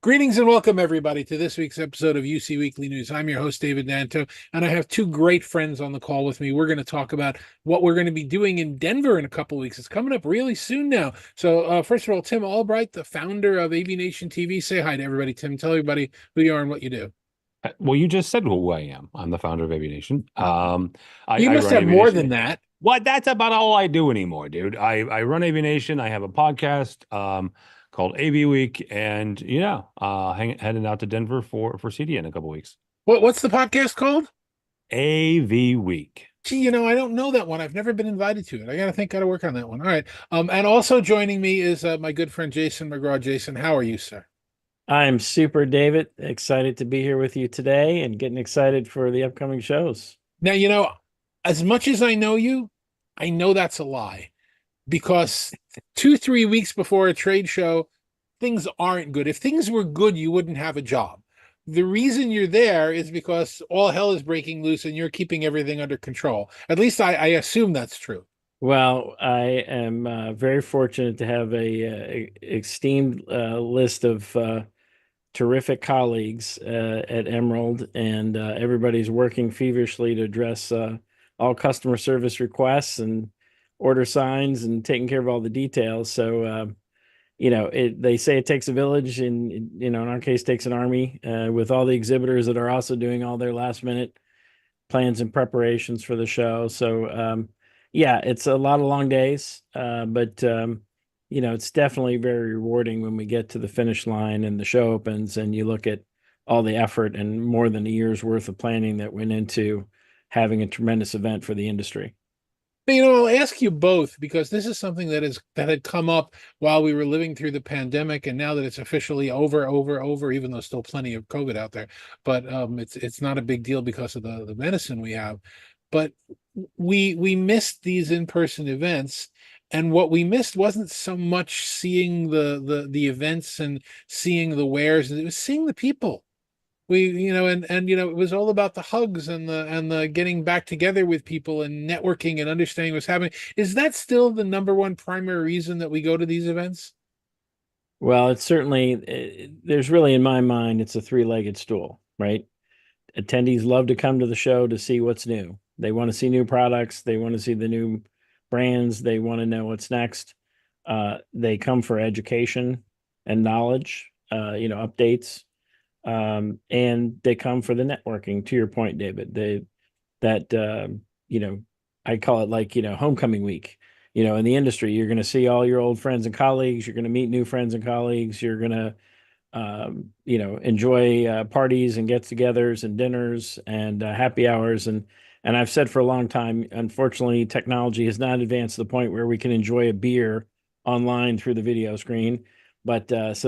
Greetings and welcome, everybody, to this week's episode of UC Weekly News. I'm your host, David Danto, and I have two great friends on the call with me. We're going to talk about what we're going to be doing in Denver in a couple of weeks. It's coming up really soon now. So, first of all, Tim Albright, the founder of AVNation TV. Say hi to everybody, Tim. Tell everybody who you are and what you do. Well, you just said who I am. I'm the founder of AVNation. You I must run have more AVNation. than that. What? That's about all I do anymore, dude. I run AVNation. I have a podcast called AV Week, and heading out to Denver for CEDIA in a couple weeks. What's the podcast called? AV Week. Gee, I don't know that one. I've never been invited to it. Got to work on that one. All right. And also joining me is my good friend Jason McGraw. Jason, how are you, sir? I'm super, David. Excited to be here with you today and getting excited for the upcoming shows. Now, as much as I know you, I know that's a lie because 2, 3 weeks before a trade show, things aren't good. If things were good, you wouldn't have a job. The reason you're there is because all hell is breaking loose and you're keeping everything under control. At least I assume that's true. Well, I am very fortunate to have a esteemed list of terrific colleagues at Emerald, and everybody's working feverishly to address all customer service requests and order signs and taking care of all the details. So, they say it takes a village, and in our case, takes an army with all the exhibitors that are also doing all their last minute plans and preparations for the show. So, yeah, it's a lot of long days, but it's definitely very rewarding when we get to the finish line and the show opens and you look at all the effort and more than a year's worth of planning that went into having a tremendous event for the industry. I'll ask you both because this is something that had come up while we were living through the pandemic, and now that it's officially over, even though still plenty of COVID out there, but it's not a big deal because of the medicine we have. But we missed these in-person events, and what we missed wasn't so much seeing the events and seeing the wares, it was seeing the people. It was all about the hugs and the getting back together with people and networking and understanding what's happening. Is that still the number one primary reason that we go to these events? Well, it's certainly, there's really, in my mind, it's a three-legged stool, right? Attendees love to come to the show to see what's new. They want to see new products. They want to see the new brands. They want to know what's next. They come for education and knowledge, updates. And they come for the networking. To your point, David, I call it like, homecoming week. In the industry, you're going to see all your old friends and colleagues. You're going to meet new friends and colleagues. You're going to enjoy parties and get-togethers and dinners and happy hours. And I've said for a long time, unfortunately, technology has not advanced to the point where we can enjoy a beer online through the video screen. But there's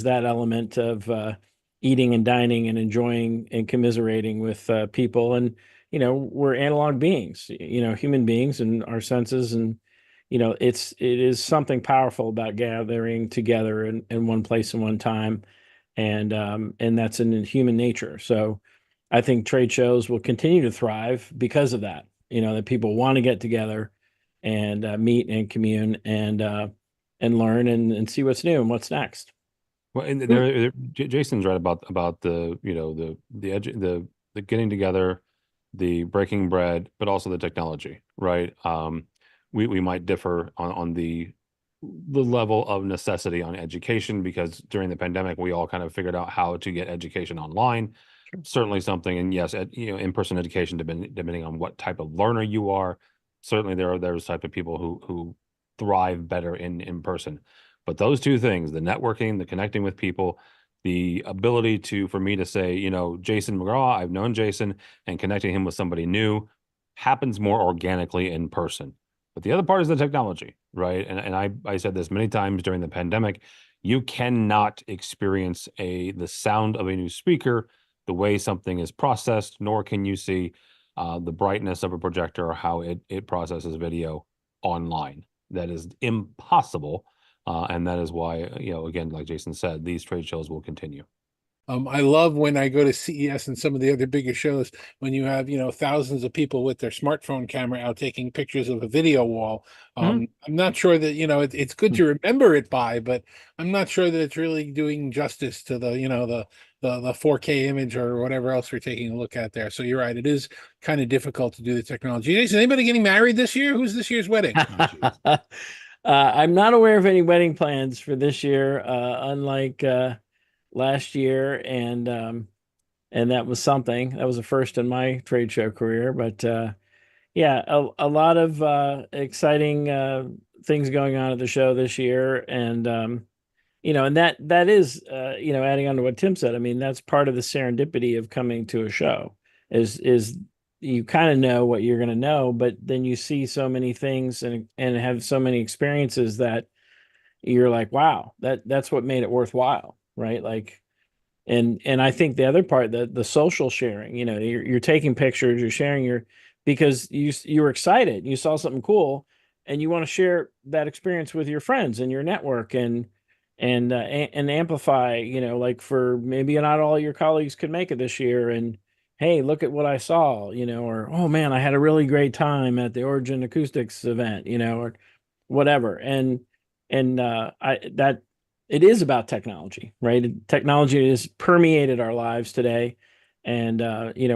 that element of eating and dining and enjoying and commiserating with people. And, we're analog beings, human beings and our senses. And, it is something powerful about gathering together in one place and one time. And that's in human nature. So I think trade shows will continue to thrive because of that, that people want to get together and meet and commune and learn and see what's new and what's next. Well, and Jason's right about the getting together, the breaking bread, but also the technology, right? We might differ on the level of necessity on education, because during the pandemic we all kind of figured out how to get education online. Sure. Certainly something, and yes, in-person education, depending on what type of learner you are, certainly there's type of people who thrive better in person. But those two things, the networking, the connecting with people, the ability for me to say, Jason McGraw, I've known Jason, and connecting him with somebody new happens more organically in person. But the other part is the technology, right? And I said this many times during the pandemic, you cannot experience the sound of a new speaker, the way something is processed, nor can you see the brightness of a projector or how it processes video online. That is impossible. And that is why, again, like Jason said, these trade shows will continue. I love when I go to CES and some of the other bigger shows when you have, thousands of people with their smartphone camera out taking pictures of a video wall. Mhm. I'm not sure that, it's good to remember it by, but I'm not sure that it's really doing justice to the 4K image or whatever else we're taking a look at there. So you're right. It is kind of difficult to do the technology. Is anybody getting married this year? Who's this year's wedding? Oh, geez. I'm not aware of any wedding plans for this year, unlike last year, and that was something. That was a first in my trade show career. But yeah, a lot of exciting things going on at the show this year, and and that is adding on to what Tim said. I mean, that's part of the serendipity of coming to a show is you kind of know what you're going to know, but then you see so many things and have so many experiences that you're like, wow, that's what made it worthwhile, right? Like, and I think the other part, the social sharing, you're taking pictures, you're sharing because you were excited, you saw something cool, and you want to share that experience with your friends and your network and amplify, like for maybe not all your colleagues could make it this year, and hey, look at what I saw, or oh man, I had a really great time at the Origin Acoustics event, or whatever, and I that it is about technology, right? Technology has permeated our lives today, and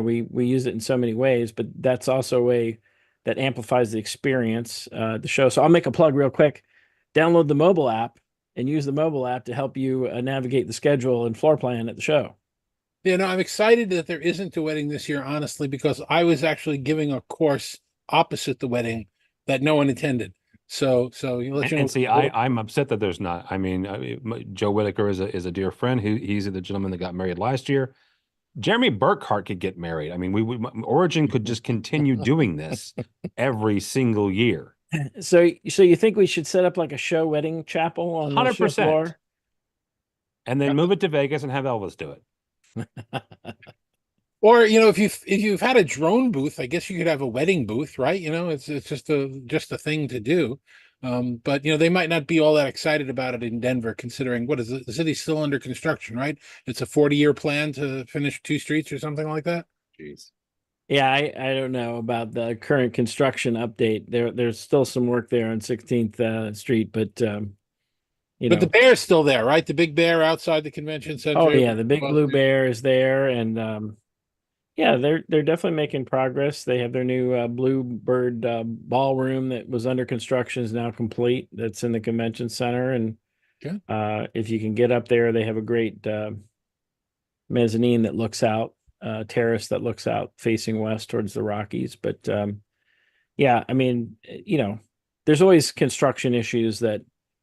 we use it in so many ways, but that's also a way that amplifies the experience, the show. So I'll make a plug real quick. Download the mobile app and use the mobile app to help you navigate the schedule and floor plan at the show. I'm excited that there isn't a wedding this year, honestly, because I was actually giving a course opposite the wedding that no one attended. So you let you know. And see, I'm upset that there's not. Joe Whitaker is a dear friend. He's the gentleman that got married last year. Jeremy Burkhart could get married. I mean, Origin could just continue doing this every single year. So you think we should set up like a show wedding chapel on the show 100%. floor? And then move it to Vegas and have Elvis do it. Or if you've had a drone booth, I guess you could have a wedding booth, right? It's just a thing to do. But they might not be all that excited about it in Denver, considering what is it? The city's still under construction, right? It's a 40-year plan to finish 2 streets or something like that. Jeez. Yeah, I don't know about the current construction update. There's still some work there on 16th Street, but But the bear's still there, right? The big bear outside the convention center. Oh yeah, the big blue bear is there, and yeah, they're definitely making progress. They have their new Bluebird ballroom that was under construction is now complete. That's in the convention center, and if you can get up there, they have a great mezzanine that looks out, terrace that looks out facing west towards the Rockies. But yeah, I mean, there's always construction issues that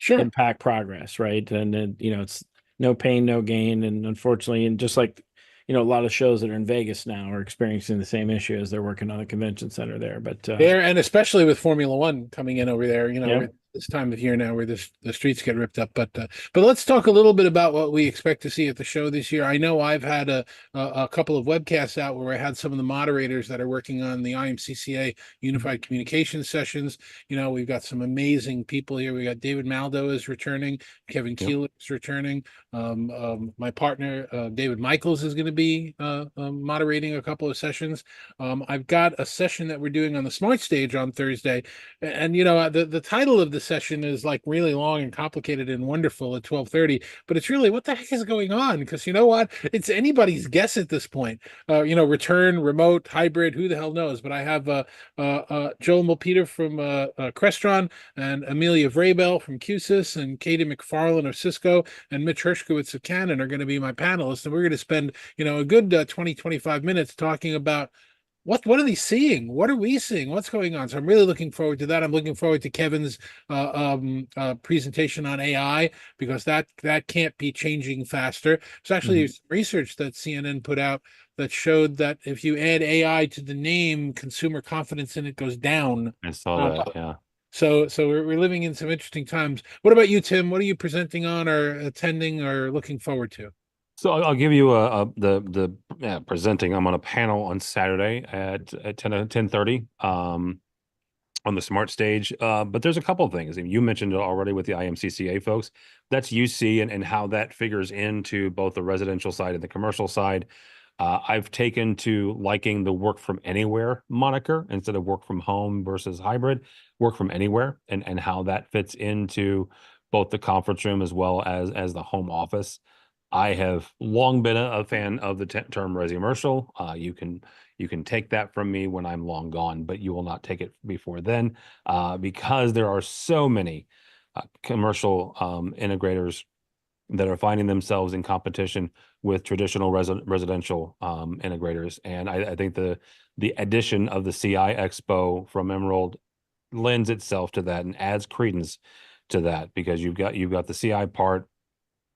impact progress, right? And then it's no pain, no gain, and unfortunately, and just like a lot of shows that are in Vegas now are experiencing the same issue as they're working on the convention center there. But there, and especially with Formula One coming in over there, this time of year now where the streets get ripped up. But let's talk a little bit about what we expect to see at the show this year. I know I've had a couple of webcasts out where I had some of the moderators that are working on the IMCCA Unified Communications sessions. We've got some amazing people here. We got David Maldo is returning, Kevin Keeler is returning. My partner David Michaels is going to be moderating a couple of sessions. I've got a session that we're doing on the Smart Stage on Thursday, and the title of the session is like really long and complicated and wonderful at 12:30, but it's really what the heck is going on, because you know what, it's anybody's guess at this point. Return, remote, hybrid, who the hell knows? But I have Joel Mulpeter from Crestron, and Amelia Vrabel from QSys, and Katie McFarlane of Cisco, and Mitch Hershkowitz of Canon are going to be my panelists, and we're going to spend a good 20-25 minutes talking about what are they seeing? What are we seeing? What's going on? So I'm really looking forward to that. I'm looking forward to Kevin's presentation on AI, because that can't be changing faster. There's actually research that CNN put out that showed that if you add AI to the name, consumer confidence in it goes down. I saw that, yeah. So we're living in some interesting times. What about you, Tim? What are you presenting on, or attending, or looking forward to? So I'll give you the presenting. I'm on a panel on Saturday at 10:30. on the smart stage. But there's a couple of things. And you mentioned it already with the IMCCA folks. That's UC and how that figures into both the residential side and the commercial side. I've taken to liking the work from anywhere moniker instead of work from home versus hybrid, work from anywhere, and how that fits into both the conference room as well as the home office. I have long been a fan of the term resi-commercial. You can take that from me when I'm long gone, but you will not take it before then, because there are so many commercial integrators that are finding themselves in competition with traditional residential integrators. And I think the addition of the CI Expo from Emerald lends itself to that and adds credence to that, because you've got the CI part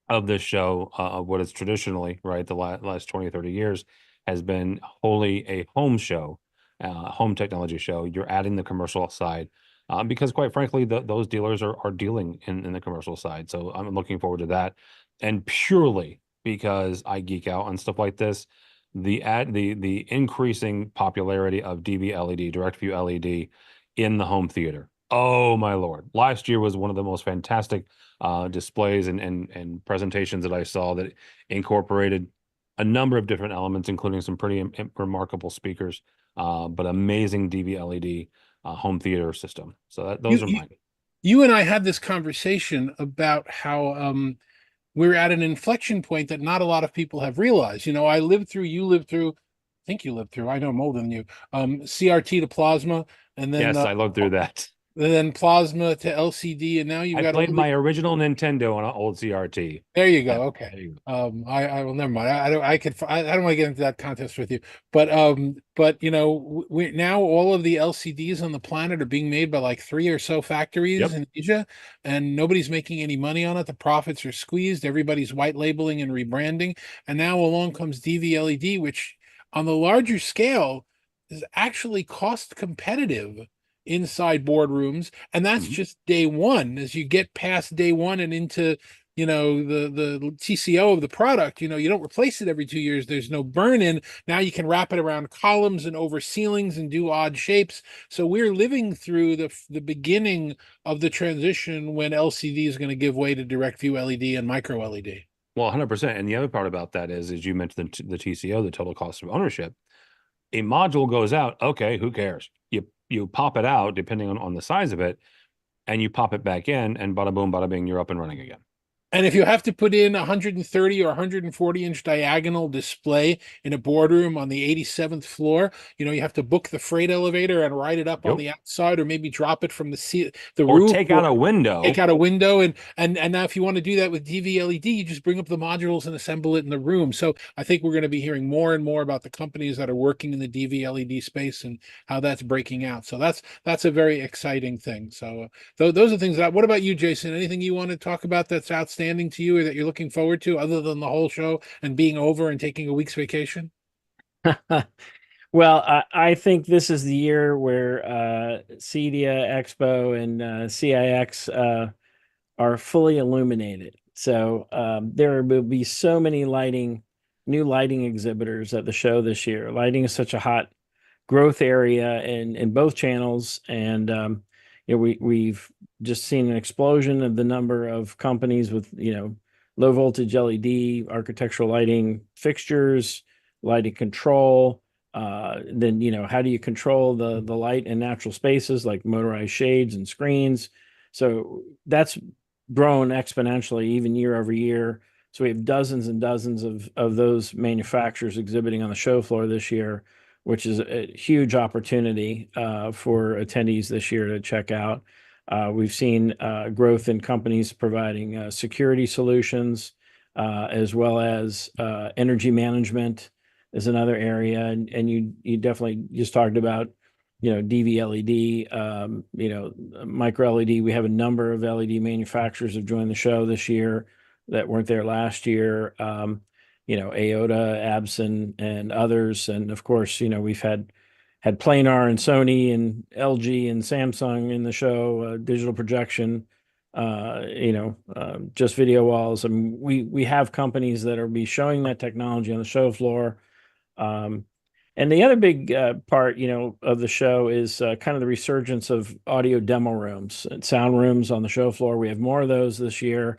of this show, of what is traditionally, right, the last 20 or 30 years has been wholly a home show, home technology show. You're adding the commercial side, because quite frankly, those dealers are dealing in the commercial side. So I'm looking forward to that. And purely because I geek out on stuff like this, the increasing popularity of DV LED, direct view LED in the home theater. Oh my Lord. Last year was one of the most fantastic displays and presentations that I saw that incorporated a number of different elements, including some pretty remarkable speakers, but amazing DV LED home theater system. So You, those are you mine. you and I had this conversation about how we're at an inflection point that not a lot of people have realized. I lived through, you lived through, I think you lived through, I know I'm older than you, CRT to plasma, and then Yes, I lived through that. plasma to LCD, and now you've I got all played the. my original Nintendo on an old CRT. There you Yeah, go. Okay. there you go. I will, never mind. I don't want to get into that contest with you, but we now all of the LCDs on the planet are being made by like three or so factories Yep. in Asia, and nobody's making any money on it. The profits are squeezed. Everybody's white labeling and rebranding, and now along comes DV-LED, which on the larger scale is actually cost competitive inside boardrooms, and that's Mhm. just day one. As you get past day one and into the TCO of the product, you don't replace it every 2 years. There's no burn in. Now you can wrap it around columns and over ceilings and do odd shapes. So we're living through the beginning of the transition when LCD is going to give way to direct view LED and micro LED. Well, 100%. And the other part about that is, as you mentioned, the TCO, the total cost of ownership. A module goes out, okay, who cares? You pop it out depending on the size of it, and you pop it back in, and bada boom, bada bing, you're up and running again. And if you have to put in 130 or 140-inch diagonal display in a boardroom on the 87th floor, you have to book the freight elevator and ride it up on Yep. the outside, or maybe drop it from the Or roof, take or out a window. take out a window. And now if you want to do that with DV LED, you just bring up the modules and assemble it in the room. So I think we're going to be hearing more and more about the companies that are working in the DV LED space and how that's breaking out. So that's a very exciting thing. So those are things what about you, Jason? Anything you want to talk about that's outstanding to you or that you're looking forward to, other than the whole show and being over and taking a week's vacation? Well, I think this is the year where CEDIA, Expo, and CIX are fully illuminated. So there will be so many new lighting exhibitors at the show this year. Lighting is such a hot growth area in both channels, and we've just seen an explosion of the number of companies with low voltage LED, architectural lighting fixtures, lighting control. Then how do you control the light in natural spaces like motorized shades and screens? So that's grown exponentially even year over year. So we have dozens and dozens of those manufacturers exhibiting on the show floor this year, which is a huge opportunity for attendees this year to check out. We've seen growth in companies providing security solutions, as well as energy management is another area. And you definitely just talked about, DV LED, micro LED. We have a number of LED manufacturers have joined the show this year that weren't there last year. AOTA, Abson, and others. And of course, we've had Planar and Sony and LG and Samsung in the show, digital projection, just video walls. I mean, we have companies that are be showing that technology on the show floor. And the other big part, of the show is kind of the resurgence of audio demo rooms and sound rooms on the show floor. We have more of those this year,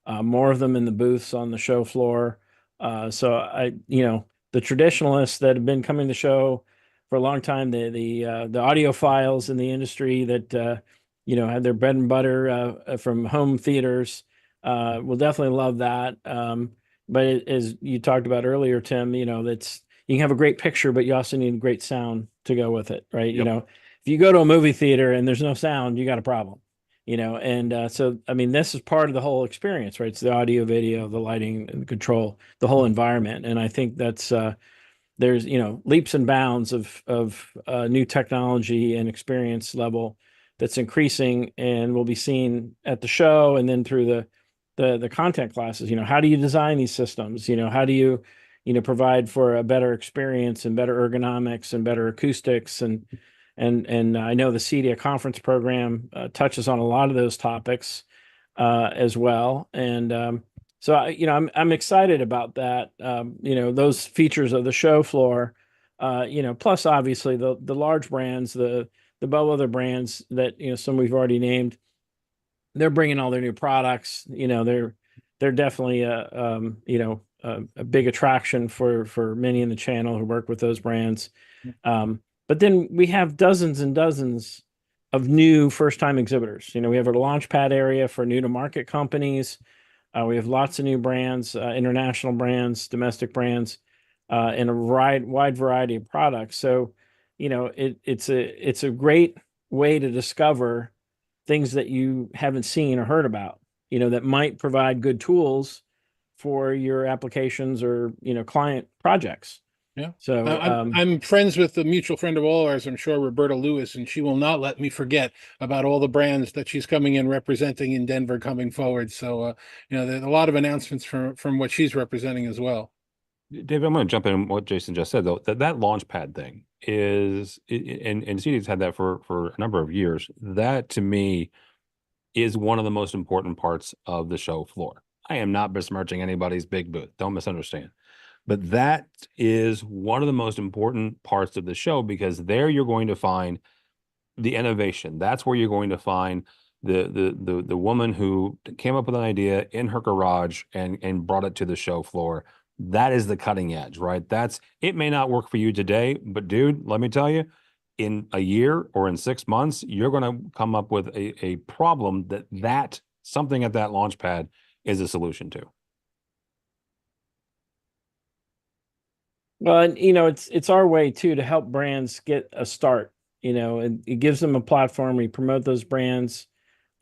more of them in the booths on the show floor. So the traditionalists that have been coming to the show for a long time, the audiophiles in the industry that had their bread and butter from home theaters, will definitely love that. But as you talked about earlier, Tim, that's you can have a great picture, but you also need great sound to go with it, right? Yep. If you go to a movie theater and there's no sound, you got a problem, and so I mean, this is part of the whole experience, right? It's the audio, video, the lighting, and the control, the whole environment, and I think that's there's leaps and bounds of new technology and experience level that's increasing and will be seen at the show and then through the content classes. How do you design these systems? How do you provide for a better experience and better ergonomics and better acoustics, and I know the CEDIA conference program touches on a lot of those topics as well. And so I'm excited about that. Those features of the show floor. Plus obviously the large brands, the bellwether brands that some we've already named. They're bringing all their new products. They're definitely a big attraction for many in the channel who work with those brands. But then we have dozens and dozens of new first-time exhibitors. We have a launch pad area for new to market companies. We have lots of new brands, international brands, domestic brands, and a wide variety of products. So, it's a great way to discover things that you haven't seen or heard about, that might provide good tools for your applications or, client projects. Yeah. So I'm friends with a mutual friend of all ours, I'm sure, Roberta Lewis, and she will not let me forget about all the brands that she's coming in representing in Denver coming forward. So, there's a lot of announcements from what she's representing as well. David, I'm going to jump in what Jason just said, though. That launch pad thing is, and CEDIA's had that for a number of years. That, to me, is one of the most important parts of the show floor. I am not besmirching anybody's big booth. Don't misunderstand. But that is one of the most important parts of the show, because there you're going to find the innovation. That's where you're going to find the woman who came up with an idea in her garage and brought it to the show floor. That is the cutting edge, right? It may not work for you today, but dude, let me tell you, in a year or in 6 months, you're going to come up with a problem that something at that launch pad is a solution to. Well, and it's our way too to help brands get a start. And it gives them a platform. We promote those brands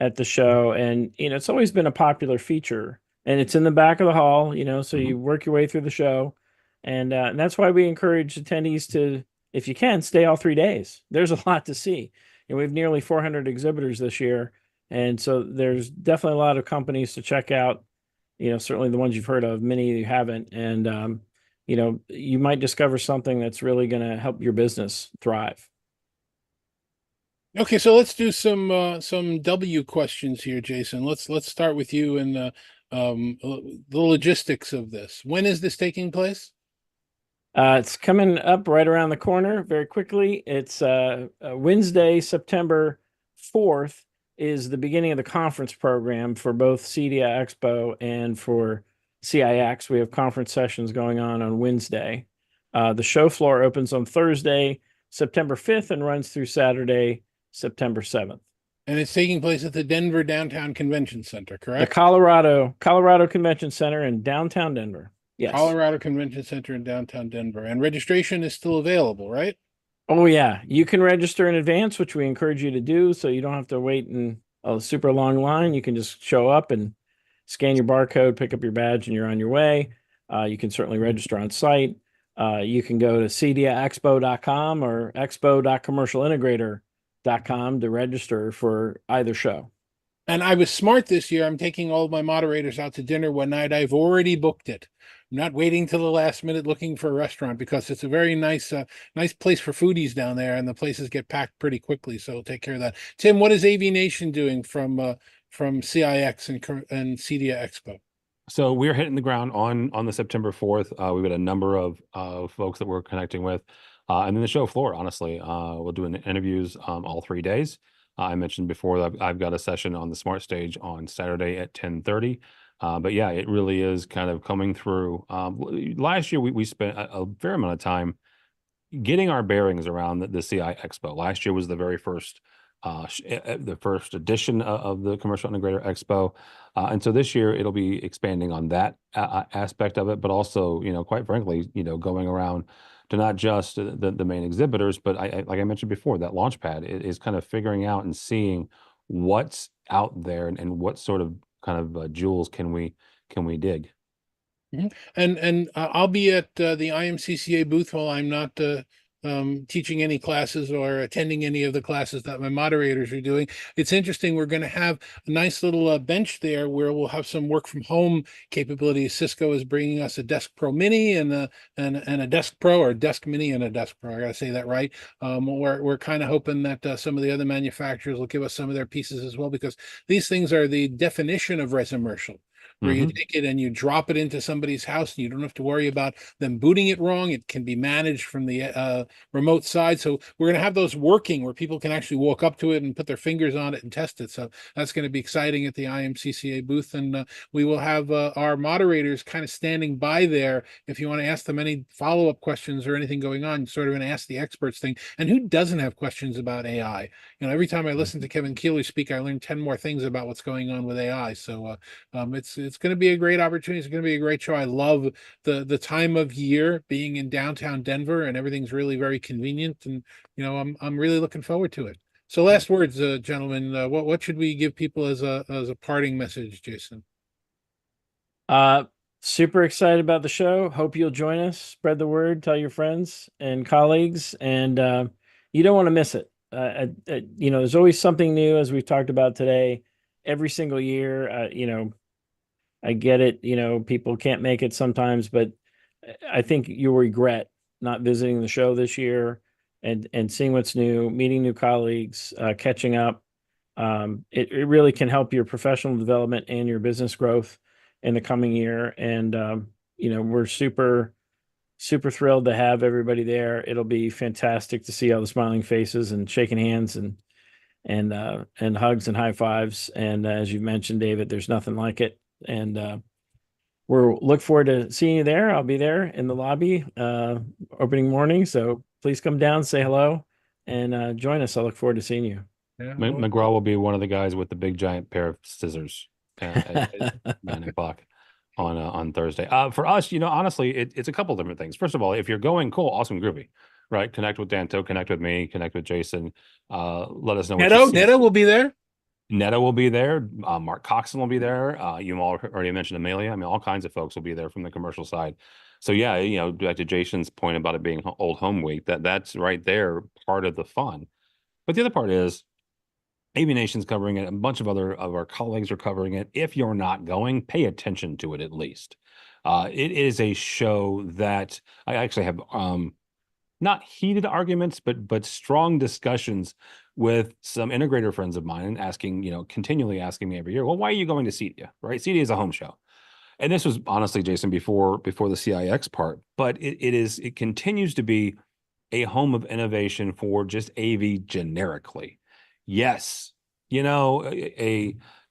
at the show, and it's always been a popular feature. And it's in the back of the hall, so you work your way through the show, and that's why we encourage attendees to, if you can, stay all 3 days. There's a lot to see, and we have nearly 400 exhibitors this year, and so there's definitely a lot of companies to check out. Certainly the ones you've heard of, many you haven't, and you might discover something that's really going to help your business thrive. Okay, so let's do some W questions here, Jason. Let's start with you and the logistics of this. When is this taking place? It's coming up right around the corner very quickly. It's Wednesday, September 4th is the beginning of the conference program for both CEDIA Expo and for CIX. We have conference sessions going on Wednesday. The show floor opens on Thursday, September 5th, and runs through Saturday, September 7th. And it's taking place at the Denver Downtown Convention Center, correct? The Colorado Convention Center in downtown Denver. Yes. Colorado Convention Center in downtown Denver. And registration is still available, right? Oh, yeah. You can register in advance, which we encourage you to do, so you don't have to wait in a super long line. You can just show up and scan your barcode, pick up your badge, and you're on your way. You can certainly register on site. You can go to cediaexpo.com or expo.commercialintegrator.com to register for either show. And I was smart this year. I'm taking all of my moderators out to dinner one night. I've already booked it. I'm not waiting till the last minute looking for a restaurant, because it's a very nice place for foodies down there, and the places get packed pretty quickly. So we'll take care of that. Tim, what is AVNation doing from CIX and CEDIA Expo? So we're hitting the ground on the September 4th. We've got a number of folks that we're connecting with. And then the show floor, honestly, we'll do interviews all 3 days. I mentioned before that I've got a session on the Smart Stage on Saturday at 10:30. But yeah, it really is kind of coming through. Last year, we spent a fair amount of time getting our bearings around the CI Expo. Last year was the very first, the first edition of the Commercial Integrator Expo, and so this year it'll be expanding on that aspect of it, but also, quite frankly, going around to not just the main exhibitors, but like I mentioned before, that launch pad is kind of figuring out and seeing what's out there and what sort of kind of jewels can we dig. Mhm. And I'll be at the IMCCA booth while I'm not teaching any classes or attending any of the classes that my moderators are doing. It's interesting. We're going to have a nice little bench there where we'll have some work from home capabilities. Cisco is bringing us a Desk Pro Mini and a Desk Pro, or Desk Mini and a Desk Pro. I got to say that right. We're kind of hoping that some of the other manufacturers will give us some of their pieces as well, because these things are the definition of residential, where you take it and you drop it into somebody's house and you don't have to worry about them booting it wrong. It can be managed from the remote side. So we're going to have those working where people can actually walk up to it and put their fingers on it and test it. So that's going to be exciting at the IMCCA booth. And we will have our moderators kind of standing by there if you want to ask them any follow-up questions or anything going on, sort of an ask the experts thing. And who doesn't have questions about AI? Every time I listen to Kevin Keeley speak, I learn 10 more things about what's going on with AI. So it's going to be a great opportunity. It's going to be a great show. I love the time of year, being in downtown Denver, and everything's really very convenient. And I'm really looking forward to it. So, last words, gentlemen. What should we give people as a parting message, Jason? Super excited about the show. Hope you'll join us. Spread the word. Tell your friends and colleagues, and you don't want to miss it. There's always something new, as we've talked about today. Every single year, I get it. People can't make it sometimes, but I think you'll regret not visiting the show this year and seeing what's new, meeting new colleagues, catching up. It really can help your professional development and your business growth in the coming year. And we're super, super thrilled to have everybody there. It'll be fantastic to see all the smiling faces and shaking hands and hugs and high fives. And as you mentioned, David, there's nothing like it. And we'll look forward to seeing you there. I'll be there in the lobby opening morning. So please come down, say hello, and join us. I look forward to seeing you. Yeah, McGraw will be one of the guys with the big giant pair of scissors at 9 o'clock on Thursday. For us, honestly, it's a couple different things. First of all, if you're going, cool, awesome, groovy, right? Connect with Danto, connect with me, connect with Jason. Let us know what you see. Neto will be there. Netta will be there. Mark Coxon will be there. You all already mentioned Amelia. I mean, all kinds of folks will be there from the commercial side. So yeah, back to Jason's point about it being Old Home Week, that's right there, part of the fun. But the other part is AVNation's covering it. A bunch of our colleagues are covering it. If you're not going, pay attention to it at least. It is a show that I actually have not heated arguments, but strong discussions with some integrator friends of mine, and continually asking me every year, well, why are you going to CEDIA, right? CEDIA is a home show. And this was honestly, Jason, before the CIX part, but it continues to be a home of innovation for just AV generically. Yes, a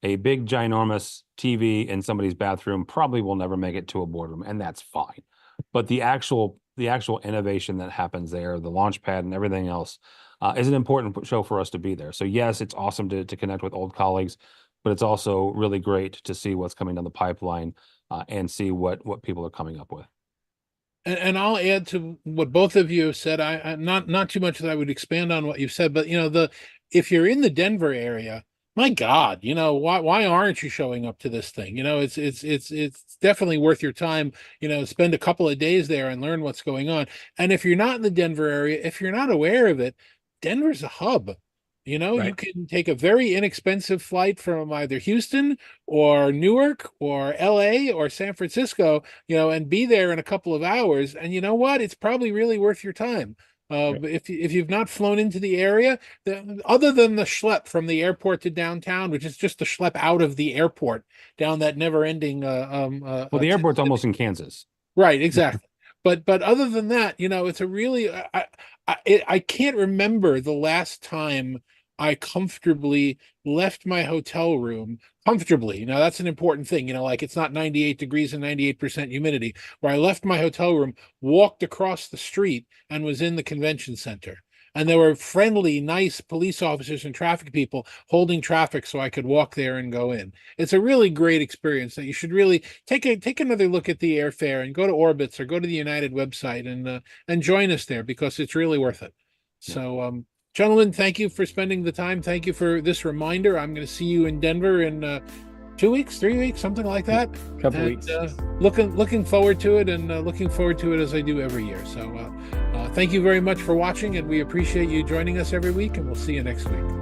big ginormous TV in somebody's bathroom probably will never make it to a boardroom, and that's fine. But the actual innovation that happens there, the launch pad and everything else, is an important show for us to be there. So yes, it's awesome to connect with old colleagues, but it's also really great to see what's coming down the pipeline and see what people are coming up with. And I'll add to what both of you have said. I not too much that I would expand on what you've said, but if you're in the Denver area, my God, why aren't you showing up to this thing? It's definitely worth your time. Spend a couple of days there and learn what's going on. And if you're not in the Denver area, if you're not aware of it, Denver's a hub. Right. You can take a very inexpensive flight from either Houston or Newark or LA or San Francisco, and be there in a couple of hours. And you know what? It's probably really worth your time. If you've not flown into the area, other than the schlep from the airport to downtown, which is just the schlep out of the airport down that never-ending. Well, the airport's almost in Kansas. Right, exactly. but other than that, it's a really I can't remember the last time I comfortably left my hotel room comfortably. Now that's an important thing, like it's not 98 degrees and 98% humidity, where I left my hotel room, walked across the street, and was in the convention center. And there were friendly, nice police officers and traffic people holding traffic so I could walk there and go in. It's a really great experience that you should really take another look at the airfare and go to Orbitz or go to the United website and join us there, because it's really worth it. So, gentlemen, thank you for spending the time. Thank you for this reminder. I'm going to see you in Denver in 2 weeks, 3 weeks, something like that. Couple weeks. Looking forward to it, and looking forward to it as I do every year. So thank you very much for watching, and we appreciate you joining us every week, and we'll see you next week.